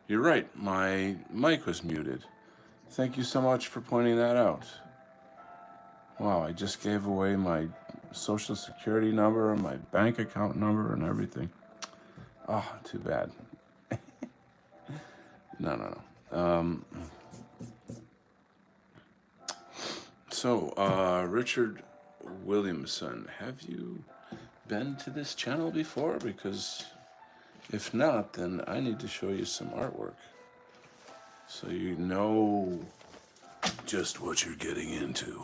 You're right, my mic was muted. Thank you so much for pointing that out. Wow, I just gave away my social security number, my bank account number, and everything. Oh, too bad. No, no, no. Richard Williamson, have you been to this channel before? Because if not, then I need to show you some artwork so you know just what you're getting into.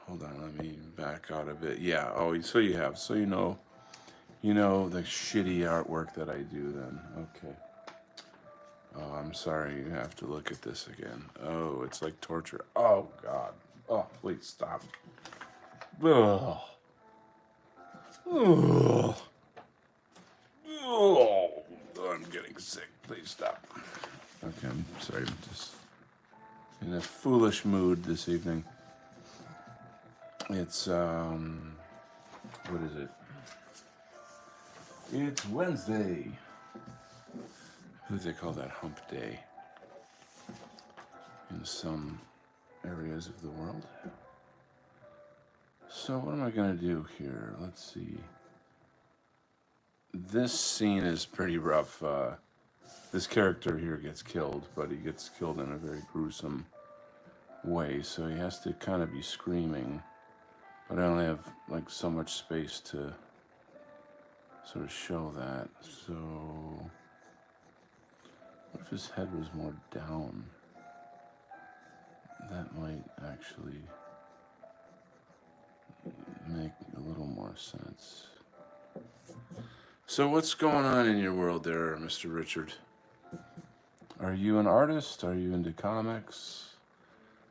Hold on, let me back out a bit. Yeah, oh, so you have. So you know the shitty artwork that I do then. Okay. Oh, I'm sorry, you have to look at this again. Oh, it's like torture. Oh, God. Oh, please stop. Ugh. Ugh. Oh, I'm getting sick. Please stop. Okay, I'm sorry. I'm just in a foolish mood this evening. It's, what is it? It's Wednesday. Who do they call that? Hump Day in some areas of the world. So what am I going to do here? Let's see. This scene is pretty rough. This character here gets killed, but he gets killed in a very gruesome way, so he has to kind of be screaming. But I only have like so much space to sort of show that. So what if his head was more down? That might actually make a little more sense. So what's going on in your world there, Mr. Richard? Are you an artist? Are you into comics?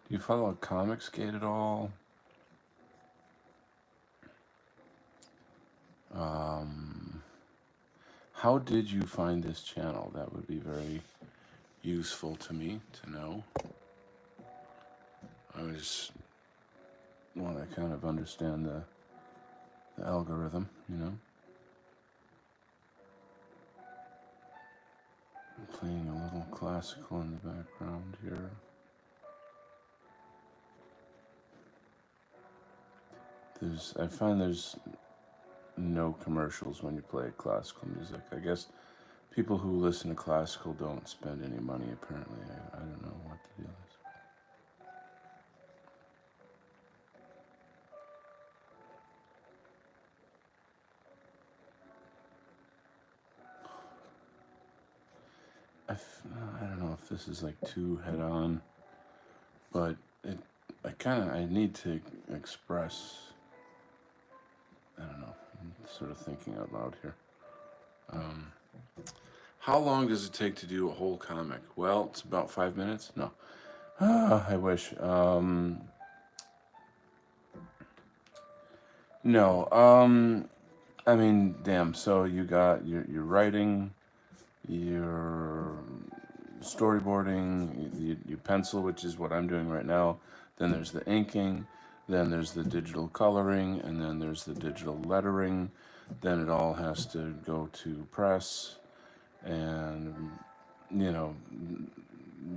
Do you follow Comicsgate at all? How did you find this channel? That would be very useful to me to know. I just want to kind of understand the algorithm, you know? I'm playing a little classical in the background here. I find there's no commercials when you play classical music. I guess people who listen to classical don't spend any money, apparently. I don't know what the deal is. I don't know if this is like too head-on, but I need to express, I don't know, I'm sort of thinking out loud here. How long does it take to do a whole comic? Well, it's about 5 minutes. No. I wish. No. I mean, damn. So you got your writing, your storyboarding, you pencil, which is what I'm doing right now. Then there's the inking. Then there's the digital coloring, and then there's the digital lettering. Then it all has to go to press, and you know,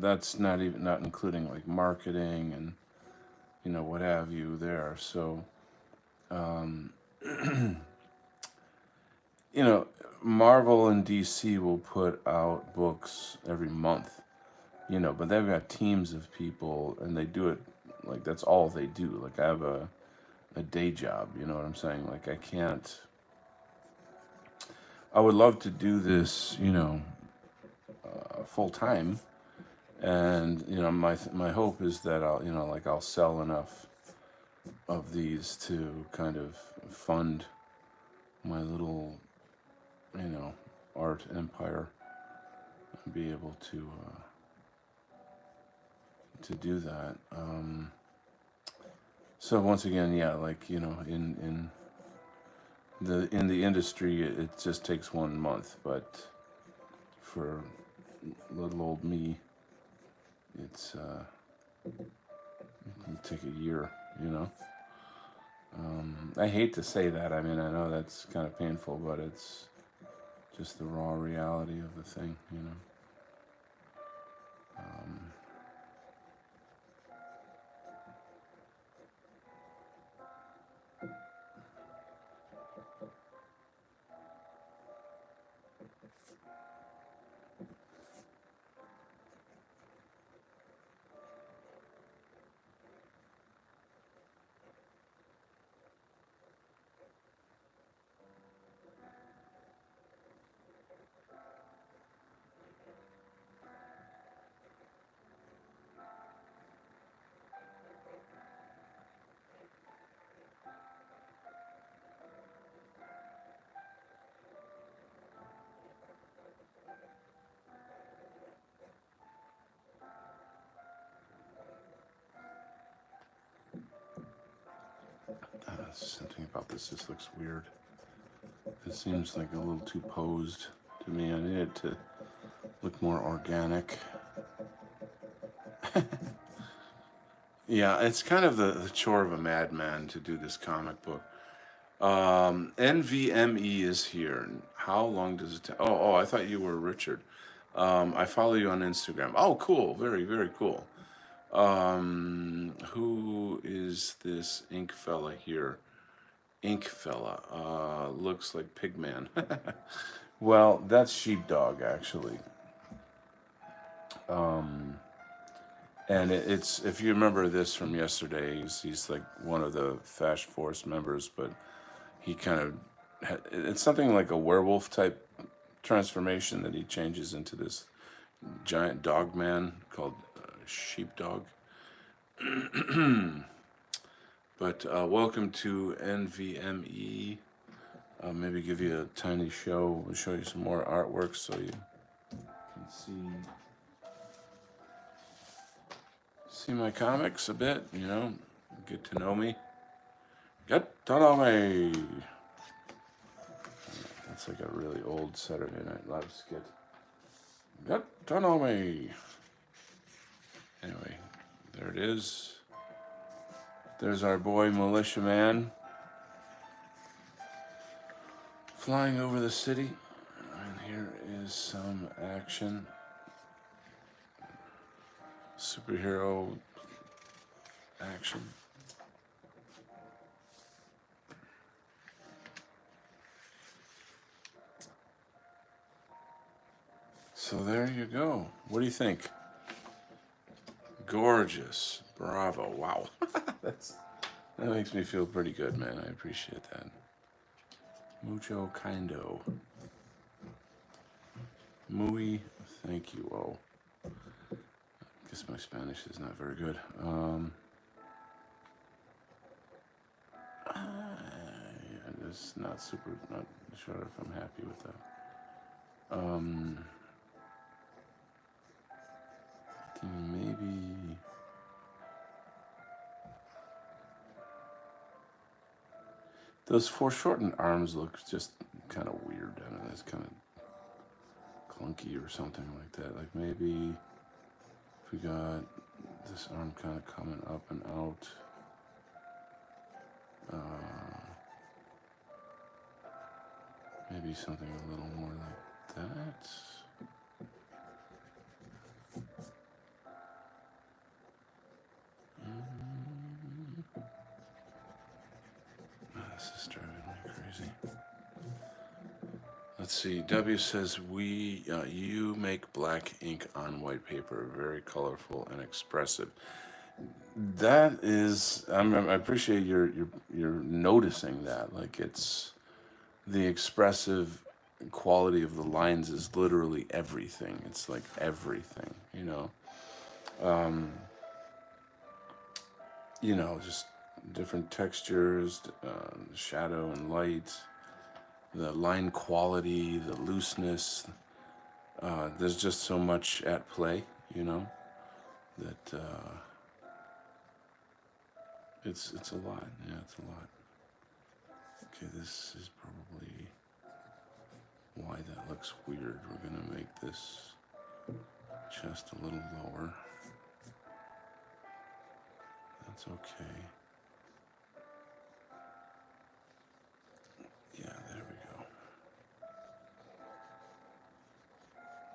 that's not including like marketing and what have you there. So you know, Marvel and DC will put out books every month, but they've got teams of people and they do it like that's all they do. Like I have a day job, you know what I'm saying? Like I would love to do this, full time. And, my hope is that I'll sell enough of these to kind of fund my little, art empire and be able to do that. So once again, yeah, like in the industry, it just takes 1 month, but for little old me, it's it can take a year. You know, I hate to say that. I mean, I know that's kind of painful, but it's just the raw reality of the thing. Um, something about this just looks weird. It seems like a little too posed to me. I need it to look more organic. Yeah, it's kind of the chore of a madman to do this comic book. NVME is here. How long does it take? Oh, I thought you were Richard. I follow you on Instagram. Oh, cool. Very, very cool. Who is this ink fella here? Ink fella. Looks like Pigman. Well, that's Sheepdog, actually. And it's, if you remember this from yesterday, he's like one of the Fash Force members, but he kind of, it's something like a werewolf type transformation that he changes into this giant dog man called Sheepdog. But welcome to NVME. Maybe give you a tiny show. We'll show you some more artwork so you can see my comics a bit, you know, get to know me. Get to know me. That's like a really old Saturday Night Live skit. Get to know me. Anyway, there it is. There's our boy Militia Man flying over the city. And here is some action. Superhero action. So there you go. What do you think? Gorgeous. Bravo. Wow. That makes me feel pretty good, man. I appreciate that. Mucho kind-o. Muy thank you. Oh. I guess my Spanish is not very good. Yeah, just not sure if I'm happy with that. Maybe those foreshortened arms look just kind of weird. I don't know, it's kind of clunky or something like that. Like maybe if we got this arm kind of coming up and out. Maybe something a little more like that. This is driving me crazy. Let's see. W says you make black ink on white paper, very colorful and expressive. That is, I appreciate you're noticing that. Like it's the expressive quality of the lines is literally everything. It's like everything, you know. Just different textures, shadow and light, the line quality, the looseness. There's just so much at play, you know, that it's a lot. Yeah, it's a lot. Okay, this is probably why that looks weird. We're gonna make this just a little lower. That's okay. Yeah, there we go.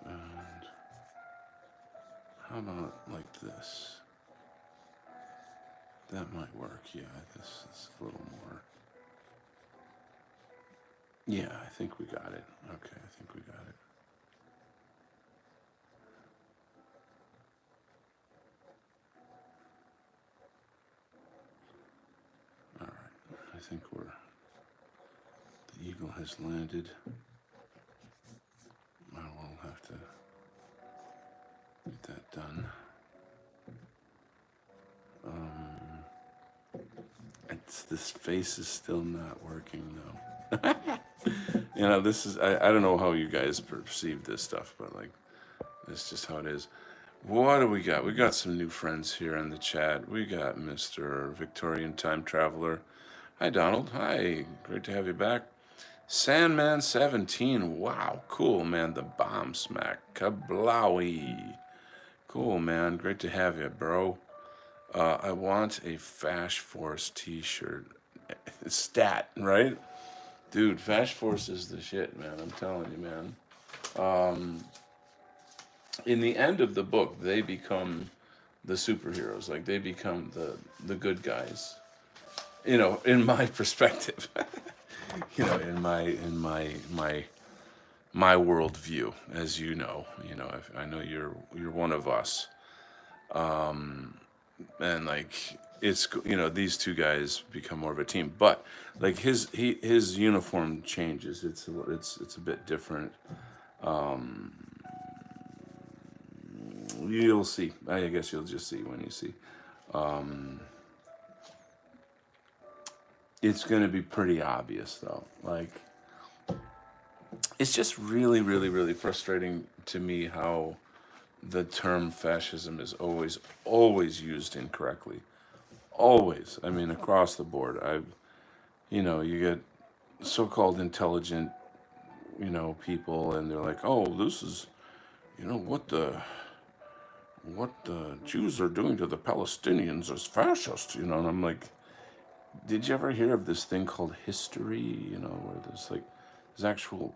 And How about like this? That might work. Yeah, this is a little more. Yeah, I think we got it. Okay, I think we got it. All right, I think the eagle has landed. I will have to get that done. This face is still not working though. This is, I don't know how you guys perceive this stuff, but like, it's just how it is. What do we got? We got some new friends here in the chat. We got Mr. Victorian Time Traveler. Hi, Donald. Hi. Great to have you back. Sandman17. Wow. Cool, man. The bomb smack. Kablowy. Cool, man. Great to have you, bro. I want a Fash Force t-shirt. Stat, right? Dude, Fash Force is the shit, man. I'm telling you, man. In the end of the book, they become the superheroes. Like, they become the good guys. In my perspective. In my worldview, as you know. I know you're one of us. And like, it's these two guys become more of a team, but like his uniform changes. It's a bit different. You'll see. I guess you'll just see when you see. It's going to be pretty obvious though. Like, it's just really, really, really frustrating to me how the term fascism is always used incorrectly. Always. I mean, across the board. You get so-called intelligent, people, and they're like, oh, this is, what the Jews are doing to the Palestinians is fascist, and I'm like, did you ever hear of this thing called history, where there's actual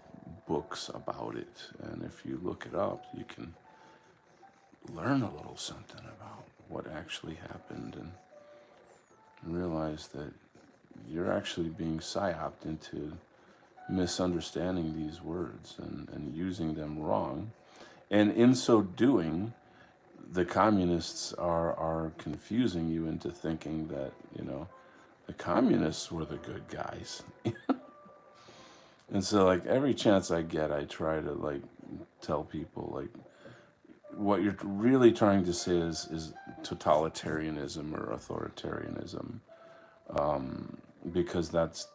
books about it, and if you look it up, you can learn a little something about what actually happened and realize that you're actually being psyoped into misunderstanding these words and using them wrong. And in so doing, the communists are confusing you into thinking that, the communists were the good guys. And so, like, every chance I get, I try to, like, tell people, like, what you're really trying to say is totalitarianism or authoritarianism, because that's.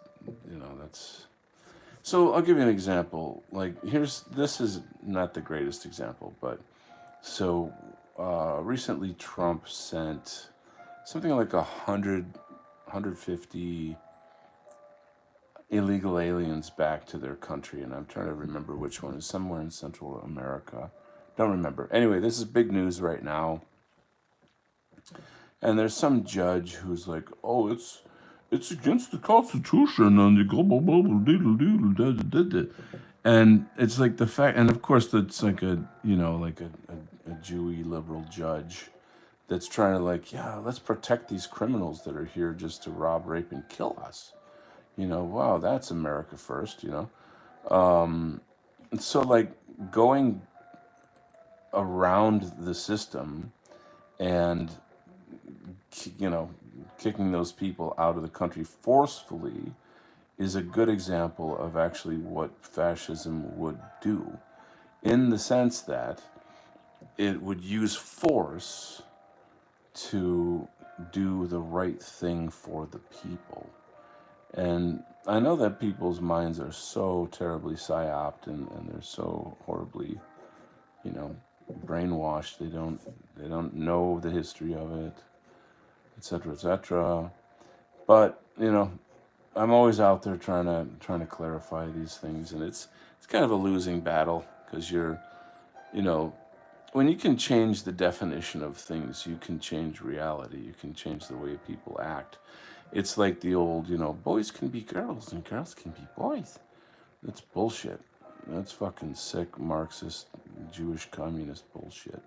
So I'll give you an example. Like, this is not the greatest example, but so recently Trump sent something like 150 illegal aliens back to their country, and I'm trying to remember which one. Is somewhere in Central America. Don't remember. Anyway, this is big news right now. And there's some judge who's like, "Oh, it's against the Constitution and the global and it's like the fact, and of course it's like a Jewy liberal judge that's trying to, like, yeah, let's protect these criminals that are here just to rob, rape, and kill us. Wow, that's America first. And so, like, going around the system and kicking those people out of the country forcefully is a good example of actually what fascism would do, in the sense that it would use force to do the right thing for the people. And I know that people's minds are so terribly psyoped, and they're so horribly, brainwashed. They don't know the history of it, etc., etc. But I'm always out there trying to clarify these things, and it's kind of a losing battle, because when you can change the definition of things, you can change reality. You can change the way people act. It's like the old, boys can be girls and girls can be boys. That's bullshit. That's fucking sick Marxist, Jewish communist bullshit.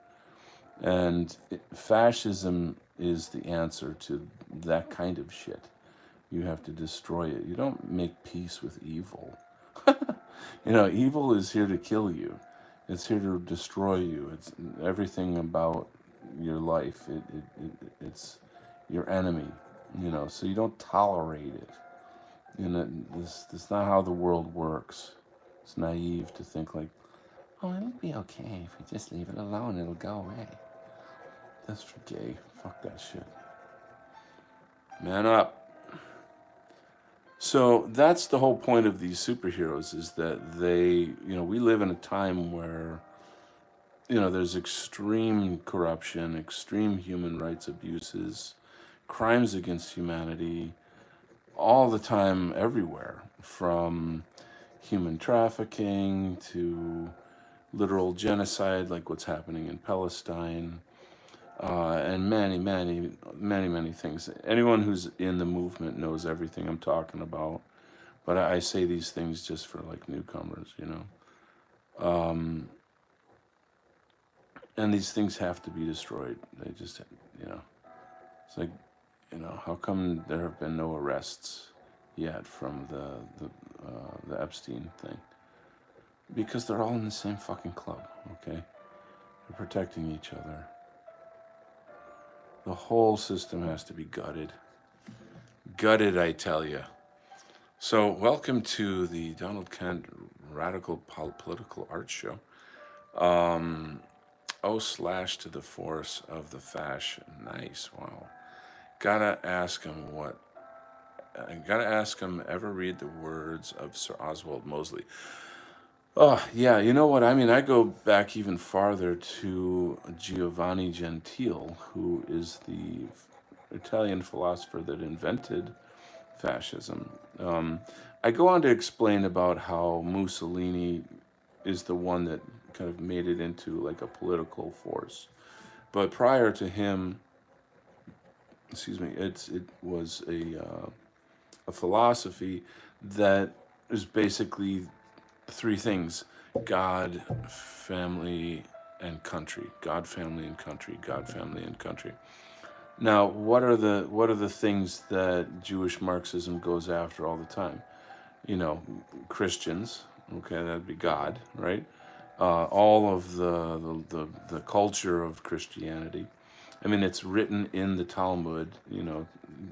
And fascism is the answer to that kind of shit. You have to destroy it. You don't make peace with evil. Evil is here to kill you. It's here to destroy you. It's everything about your life. It's your enemy. So you don't tolerate it. This is not how the world works. It's naive to think like, oh, it'll be okay if we just leave it alone. It'll go away. That's for gay. Fuck that shit. Man up. So that's the whole point of these superheroes, is that we live in a time where, there's extreme corruption, extreme human rights abuses, crimes against humanity, all the time, everywhere, from human trafficking to literal genocide, like what's happening in Palestine, and many, many, many, many things. Anyone who's in the movement knows everything I'm talking about. But I say these things just for like newcomers, And these things have to be destroyed. They just, it's like, how come there have been no arrests yet from the Epstein thing? Because they're all in the same fucking club, okay? They're protecting each other. The whole system has to be gutted. Gutted, I tell you. So, welcome to the Donald Kent Radical Political Art Show. / to the force of the fashion. Nice, wow. Gotta ask him ever read the words of Sir Oswald Mosley. Oh, yeah, you know what? I mean, I go back even farther to Giovanni Gentile, who is the Italian philosopher that invented fascism. I go on to explain about how Mussolini is the one that kind of made it into like a political force. But prior to him, it was a philosophy that is basically three things: God, family, and country. God, family, and country. God, family, and country. Now, what are the things that Jewish Marxism goes after all the time? Christians. Okay, that'd be God, right? All of the culture of Christianity. I mean, it's written in the Talmud.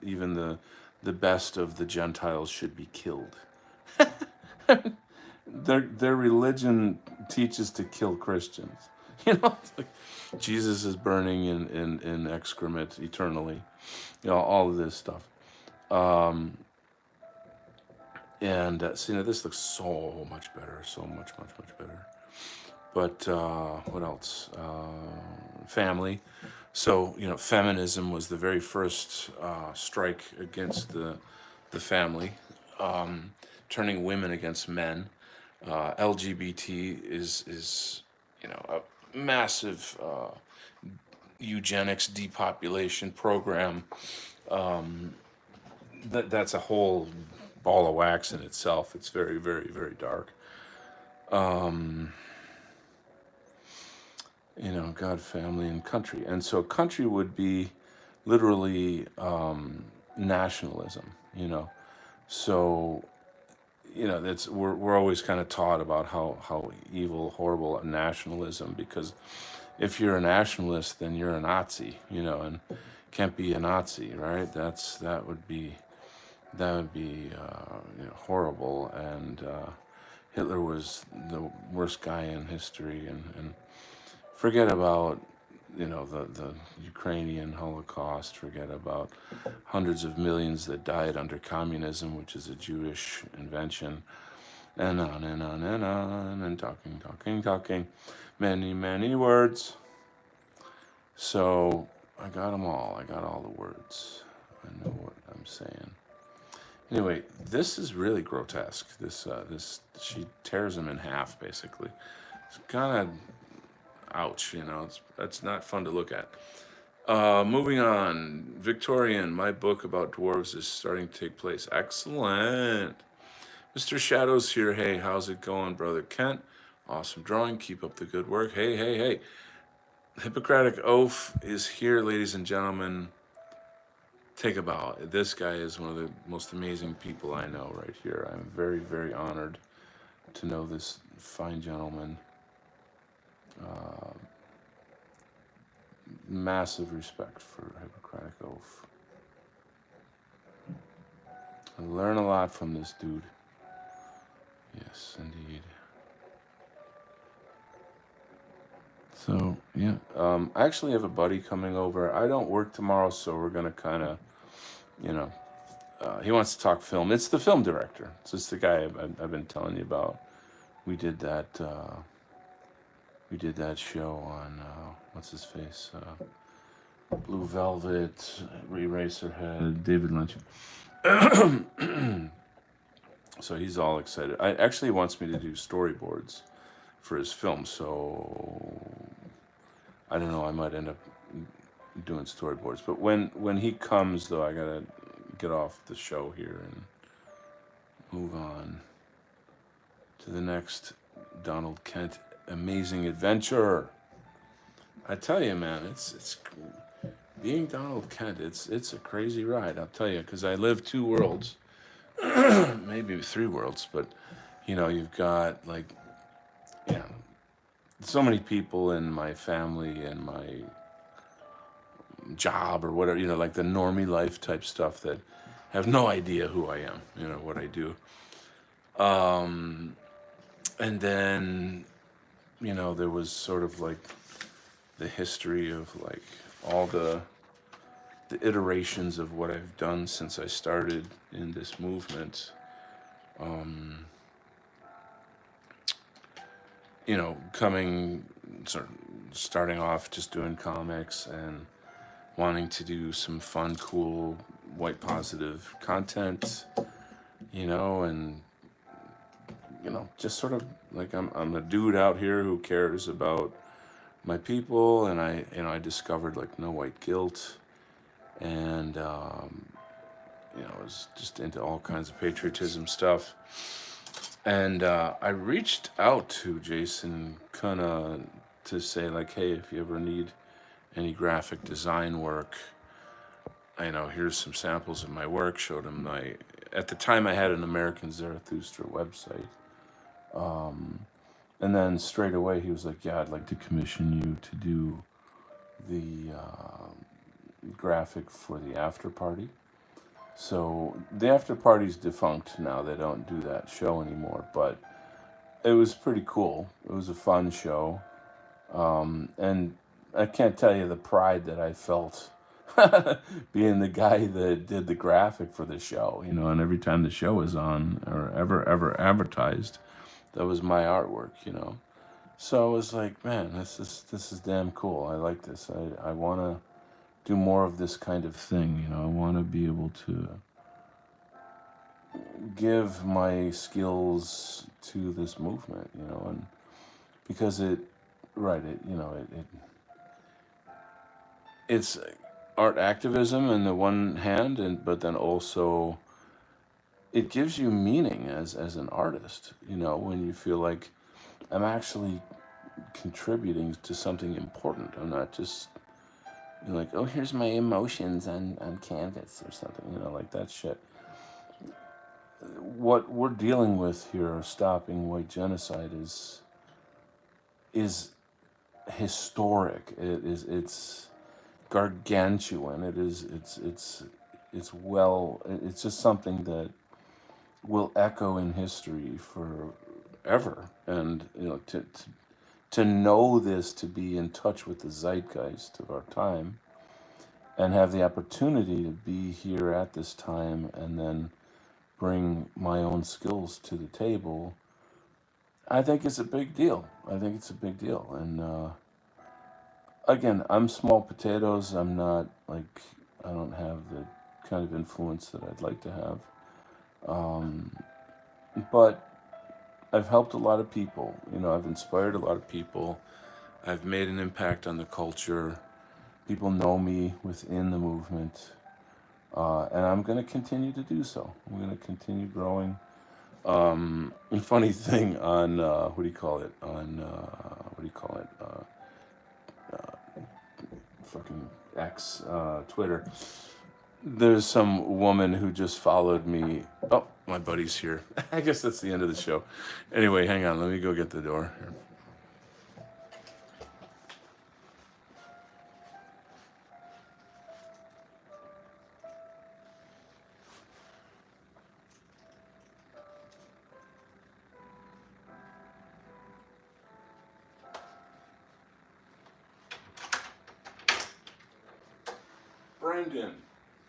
Even the best of the Gentiles should be killed. Their religion teaches to kill Christians. It's like Jesus is burning in excrement eternally. All of this stuff. And this looks so much better, so much, much, much better. But what else? Family. So, feminism was the very first strike against the family, turning women against men. LGBT is a massive eugenics depopulation program. That's a whole ball of wax in itself. It's very, very, very dark. God, family, and country. And so country would be literally nationalism, So, that's we're always kind of taught about how evil, horrible nationalism, because if you're a nationalist, then you're a Nazi, and can't be a Nazi, right? That would be horrible. And Hitler was the worst guy in history, and forget about the Ukrainian Holocaust. Forget about hundreds of millions that died under communism, which is a Jewish invention, and on and on and on, and talking, many, many words. So I got them all. I got all the words. I know what I'm saying. Anyway, this is really grotesque. This she tears him in half, basically. It's kind of ouch, that's not fun to look at. Moving on, Victorian, my book about dwarves is starting to take place. Excellent. Mr. Shadows here. Hey, how's it going, brother Kent? Awesome drawing. Keep up the good work. Hey. Hippocratic Oath is here, ladies and gentlemen. Take a bow. This guy is one of the most amazing people I know right here. I'm very, very honored to know this fine gentleman. Massive respect for Hippocratic Oath. I learn a lot from this dude. Yes, indeed. So, yeah. I actually have a buddy coming over. I don't work tomorrow, so we're going to kind of, you know, he wants to talk film. It's the film director. It's just the guy I've been telling you about. We did that. We did that show on what's his face, Blue Velvet, Eraserhead, David Lynch. So he's all excited. I actually wants me to do storyboards for his film. So I don't know. I might end up doing storyboards. But when he comes, though, I gotta get off the show here and move on to the next Donald Kent amazing adventure. I tell you, man, it's being Donald Kent. It's a crazy ride. I'll tell you, because I live two worlds, maybe three worlds, but you've got like, so many people in my family and my job or whatever, like the normie life type stuff that have no idea who I am, what I do. And then, there was sort of like the history of like all the iterations of what I've done since I started in this movement. Starting off just doing comics and wanting to do some fun, cool, white positive content, and just sort of like I'm a dude out here who cares about my people, and I discovered like no white guilt, and I was just into all kinds of patriotism stuff, and I reached out to Jason Kuna to say like, hey, if you ever need any graphic design work, here's some samples of my work. Showed him at the time I had an American Zarathustra website. And then straight away he was like, yeah, I'd like to commission you to do the graphic for the after party. So the after party's defunct now. They don't do that show anymore, but it was pretty cool. It was a fun show. And I can't tell you the pride that I felt being the guy that did the graphic for the show, and every time the show was on or ever advertised, that was my artwork, So I was like, man, this is damn cool. I like this. I want to do more of this kind of thing, I want to be able to give my skills to this movement, and because it's art activism in the one hand, but then also it gives you meaning as an artist, when you feel like I'm actually contributing to something important. I'm not just like, oh, here's my emotions on canvas or something, like that shit. What we're dealing with here, stopping white genocide, is historic. It's gargantuan. It's just something that will echo in history forever. And to know this, to be in touch with the zeitgeist of our time, and have the opportunity to be here at this time, and then bring my own skills to the table, I think it's a big deal. And again, I'm small potatoes. I'm not like, I don't have the kind of influence that I'd like to have. But I've helped a lot of people. I've inspired a lot of people. I've made an impact on the culture. People know me within the movement. And I'm going to continue to do so. I'm going to continue growing. A funny thing on, fucking X, Twitter. There's some woman who just followed me. Oh, my buddy's here. I guess that's the end of the show. Anyway, hang on. Let me go get the door here. Brendan,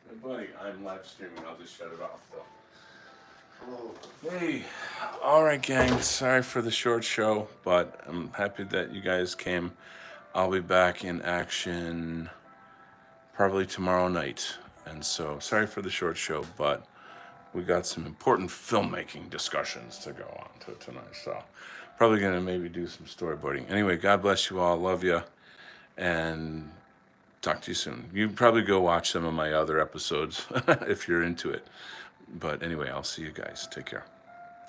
my buddy, I'm live streaming. I'll just shut it off though. Hey, all right, gang. Sorry for the short show, but I'm happy that you guys came. I'll be back in action probably tomorrow night. And so, sorry for the short show, but we got some important filmmaking discussions to go on to tonight. So, probably going to maybe do some storyboarding. Anyway, God bless you all. Love you. And talk to you soon. You can probably go watch some of my other episodes if you're into it. But anyway, I'll see you guys. Take care.